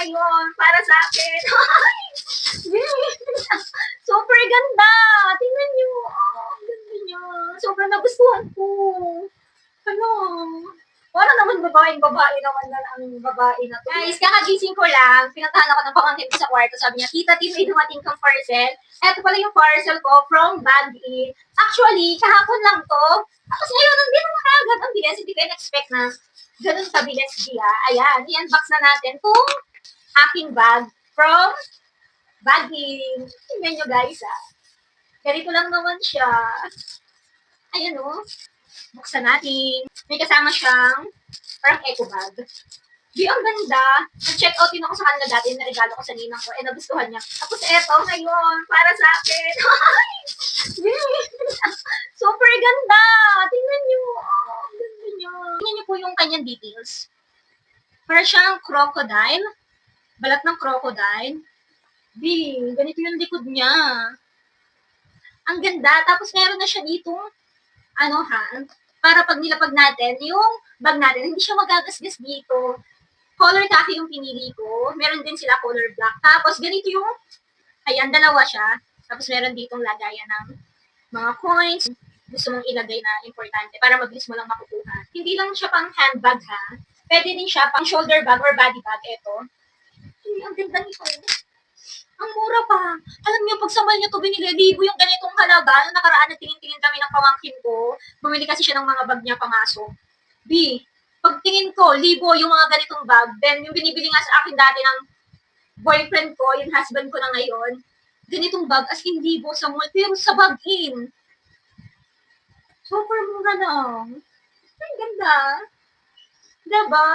ngayon para sa akin. Super ganda. Tingnan nyo. Oh, ang ganda niya. Sobrang nagustuhan ko. Ano? Wala naman babae naman na ang babae na to. Guys, kakagising ko lang, pinuntahan ako ng pamangkin ko sa kwarto. Sabi niya, Tita Tin, may dumating kang parcel. Eto pala yung parcel ko from Bag-In. Actually, kahapon lang to. Tapos ngayon, nandito na agad. Ang bilis, hindi ko expect na ganun kabilis siya. Ayan, i-unbox na natin itong aking bag from Bag-In. Tingnan nyo guys, ah. Ganito lang naman siya. Ayan o. Buksan natin. May kasama siyang parang eco bag. Di, ang ganda. Nag-check out din ako sa kanila dati, naregalo ko sa ninang ko, eh, nagustuhan niya. Tapos eto, ngayon, para sa akin. Super ganda. Tingnan niyo. Oh, ang ganda niya. Tingnan niyo po yung kanyang details. Para siyang crocodile. Balat ng crocodile. Di, ganito yung likod niya. Ang ganda. Tapos meron na siya ditong para pag nilapag natin, yung bag natin, hindi siya magagasgas dito. Color khaki yung pinili ko. Meron din sila color black. Tapos, ganito yung, ayan, dalawa siya. Tapos, meron ditong lagayan ng mga coins. Gusto mong ilagay na importante para mabilis mo lang makukuha. Hindi lang siya pang handbag, ha. Pwede din siya pang shoulder bag or body bag. Ito. Ay, ang ganda nito. Ang mura pa. Alam niyo, pag sa mall niyo to binili, libo yung ganitong halaga. Nung nakaraan, nagtingin-tingin kami ng pamangkin ko. Bumili kasi siya ng mga bag niya pamasok. B, pagtingin ko, libo yung mga ganitong bag. Then, yung binibili nga sa akin dati ng boyfriend ko, yung husband ko na ngayon, ganitong bag, as in libo sa mall. Pero sa Bag-In, super mura lang. Ang ganda. Diba?